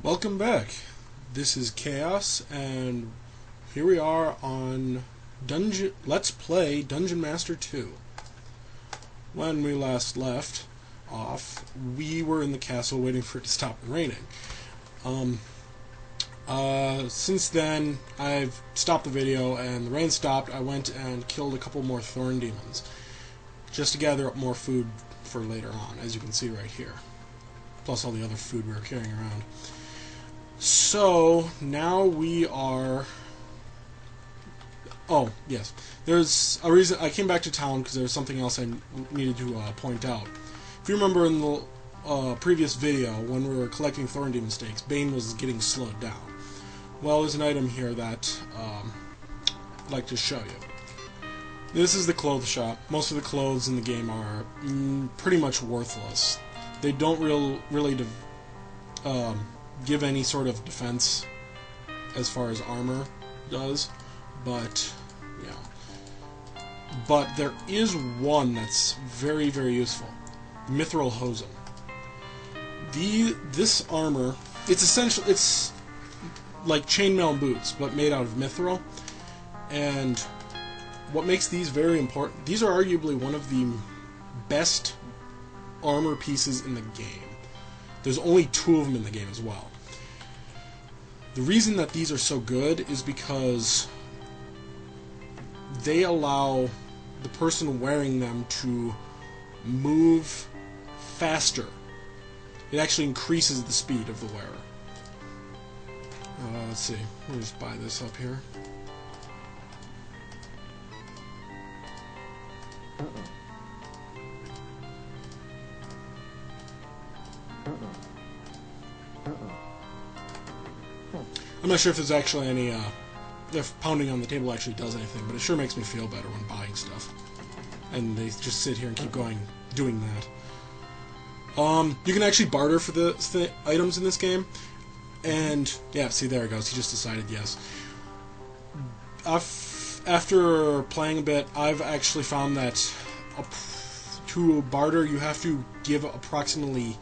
Welcome back. This is Chaos, and here we are on Let's Play Dungeon Master 2. When we last left off, we were in the castle waiting for it to stop raining. Since then, I've stopped the video, and the rain stopped. I went and killed a couple more Thorn Demons, just to gather up more food for later on, as you can see right here. Plus all the other food we were carrying around. So, now we are... Oh, yes. There's a reason... I came back to town because there was something else I needed to point out. If you remember in the previous video, when we were collecting Thorn Demon steaks, Bane was getting slowed down. Well, there's an item here that I'd like to show you. This is the clothes shop. Most of the clothes in the game are pretty much worthless. They don't really give any sort of defense as far as armor does, but yeah. But there is one that's very, very useful. Mithril Hosen. This armor, it's like chainmail boots, but made out of mithril. And what makes these very important, these are arguably one of the best armor pieces in the game. There's only 2 of them in the game as well. The reason that these are so good is because they allow the person wearing them to move faster. It actually increases the speed of the wearer. Let's see. Let me just buy this up here. I'm not sure if there's actually any, if pounding on the table actually does anything, but it sure makes me feel better when buying stuff. And they just sit here and keep doing that. You can actually barter for the items in this game, and, yeah, see, there it goes, he just decided yes. After playing a bit, I've actually found that to barter, you have to give approximately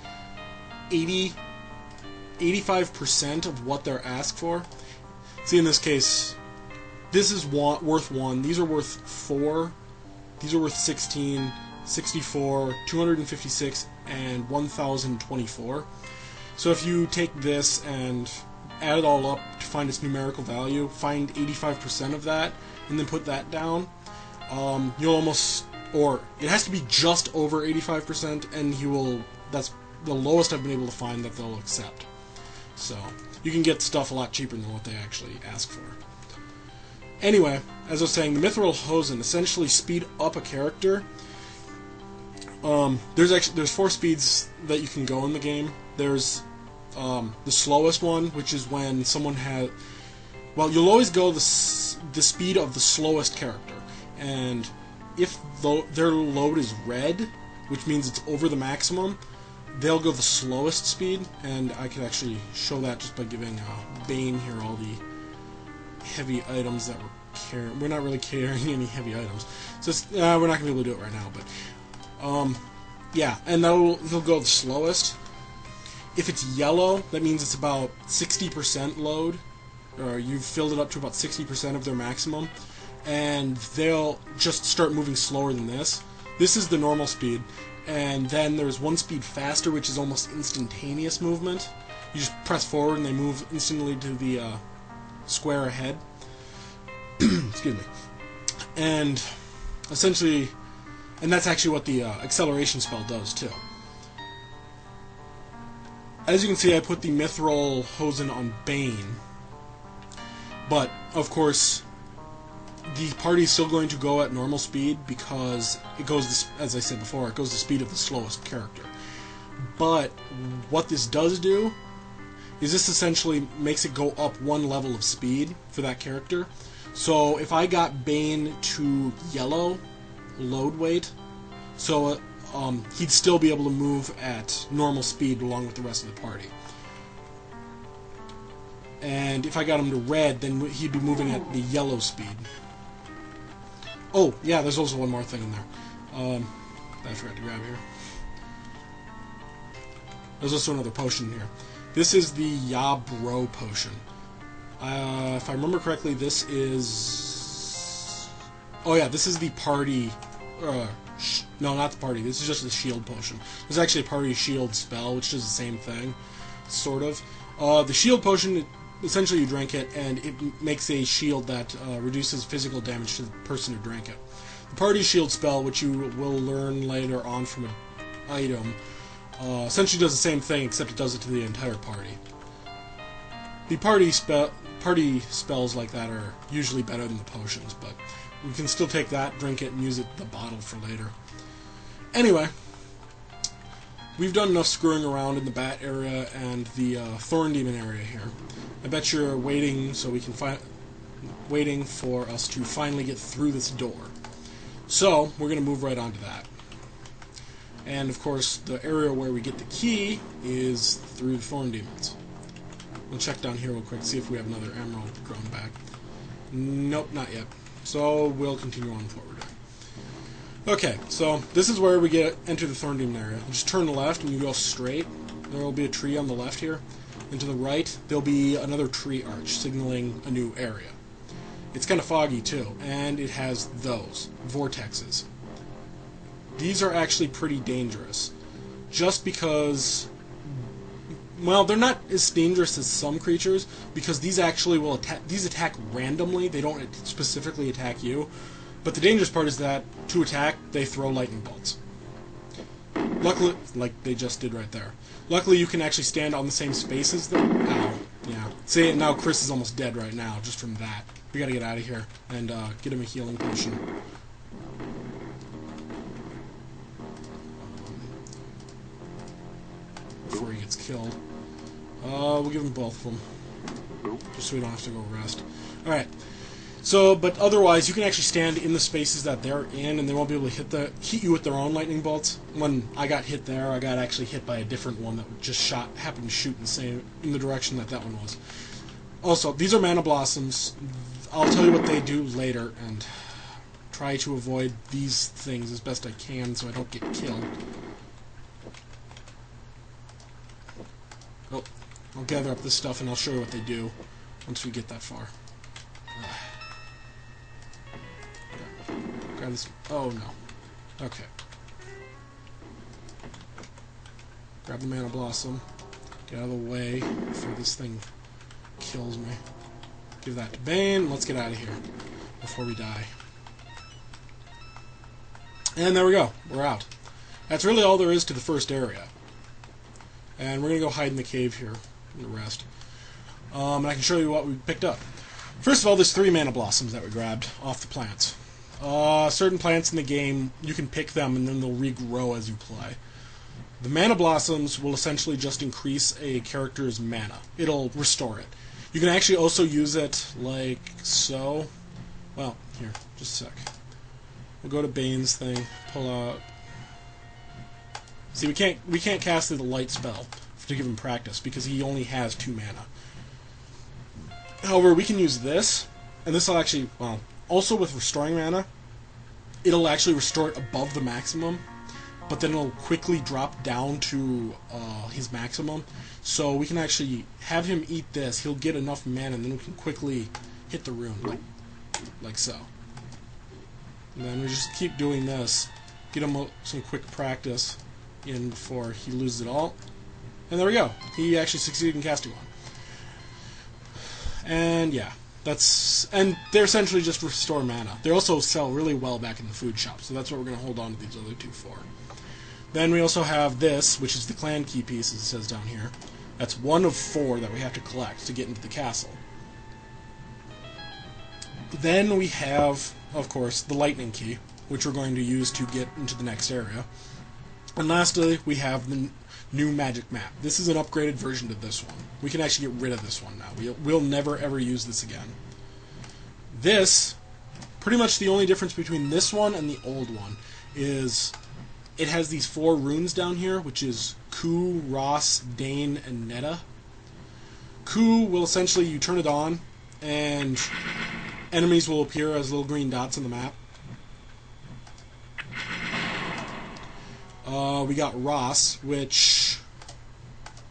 85% of what they're asked for. See, in this case, this is worth 1, these are worth 4, these are worth 16, 64, 256, and 1024. So if you take this and add it all up to find its numerical value, find 85% of that, and then put that down, you'll almost, or it has to be just over 85%, and that's the lowest I've been able to find that they'll accept. So, you can get stuff a lot cheaper than what they actually ask for. Anyway, as I was saying, the Mithril Hosen essentially speed up a character. There's 4 speeds that you can go in the game. There's the slowest one, which is when someone has... Well, you'll always go the speed of the slowest character. And if their load is red, which means it's over the maximum, they'll go the slowest speed, and I can actually show that just by giving Bane here all the heavy items that we're carrying. We're not really carrying any heavy items, so we're not going to be able to do it right now, but yeah, and he'll go the slowest. If it's yellow, that means it's about 60% load, or you've filled it up to about 60% of their maximum, and they'll just start moving slower than this. This is the normal speed. And then there's one speed faster, which is almost instantaneous movement. You just press forward and they move instantly to the square ahead. Excuse me. And essentially, and that's actually what the acceleration spell does too. As you can see, I put the Mithril Hosen on Bane. But, of course, the party is still going to go at normal speed because it goes, as I said before, it goes the speed of the slowest character. But what this does do is this essentially makes it go up 1 level of speed for that character. So if I got Bane to yellow load weight, so he'd still be able to move at normal speed along with the rest of the party. And if I got him to red, then he'd be moving at the yellow speed. Oh, yeah, there's also one more thing in there that I forgot to grab here. There's also another potion here. This is the Yabro potion. If I remember correctly, this is... Oh yeah, this is the party... no, not the party. This is just the shield potion. There's actually a party shield spell, which does the same thing, sort of. The shield potion, essentially you drink it, and it makes a shield that reduces physical damage to the person who drank it. The party shield spell, which you will learn later on from an item, essentially does the same thing, except it does it to the entire party. The party spells like that are usually better than the potions, but we can still take that, drink it, and use it the bottle for later. Anyway, we've done enough screwing around in the bat area and the Thorn Demon area here. I bet you're waiting waiting for us to finally get through this door. So we're going to move right on to that. And of course, the area where we get the key is through the Thorn Demons. We'll check down here real quick, see if we have another emerald grown back. Nope, not yet. So we'll continue on with what we're doing. Okay, so this is where we enter the Thorn Demon area. You just turn left and you go straight. There will be a tree on the left here. And to the right, there'll be another tree arch signaling a new area. It's kind of foggy too, and it has those vortexes. These are actually pretty dangerous, just because, well, they're not as dangerous as some creatures, because these actually will attack randomly. They don't specifically attack you. But the dangerous part is that, to attack, they throw lightning bolts. Luckily, like they just did right there. Luckily, you can actually stand on the same space as them. Ow. Yeah. See, now Chris is almost dead right now, just from that. We gotta get out of here, and get him a healing potion. Before he gets killed. We'll give him both of them. Just so we don't have to go rest. Alright. So, but otherwise, you can actually stand in the spaces that they're in, and they won't be able to hit you with their own lightning bolts. When I got hit there, I got actually hit by a different one that just happened to shoot in the direction that one was. Also, these are mana blossoms. I'll tell you what they do later, and try to avoid these things as best I can so I don't get killed. Oh, I'll gather up this stuff and I'll show you what they do once we get that far. Grab this. Oh no. Okay. Grab the mana blossom. Get out of the way before this thing kills me. Give that to Bane. Let's get out of here before we die. And there we go. We're out. That's really all there is to the first area. And we're going to go hide in the cave here and the rest. And I can show you what we picked up. First of all, there's 3 mana blossoms that we grabbed off the plants. Certain plants in the game, you can pick them and then they'll regrow as you play. The mana blossoms will essentially just increase a character's mana. It'll restore it. You can actually also use it like so. Well, here, just a sec. We'll go to Bane's thing, pull out. See, we can't cast the light spell to give him practice because he only has 2 mana. However, we can use this, and this will actually, well, also with restoring mana, it'll actually restore it above the maximum, but then it'll quickly drop down to his maximum. So we can actually have him eat this. He'll get enough mana, and then we can quickly hit the rune, like so. And then we just keep doing this, get him some quick practice in before he loses it all. And there we go. He actually succeeded in casting one. And yeah, and they're essentially just restore mana. They also sell really well back in the food shop, so that's what we're going to hold on to these other 2 for. Then we also have this, which is the clan key piece, as it says down here. That's 1 of 4 that we have to collect to get into the castle. Then we have, of course, the lightning key, which we're going to use to get into the next area. And lastly, we have the new magic map. This is an upgraded version to this one. We can actually get rid of this one now. We'll never ever use this again. This, pretty much the only difference between this one and the old one is it has these 4 runes down here, which is Ku, Ross, Dane, and Netta. Ku will essentially, you turn it on, and enemies will appear as little green dots on the map. We got Ross, which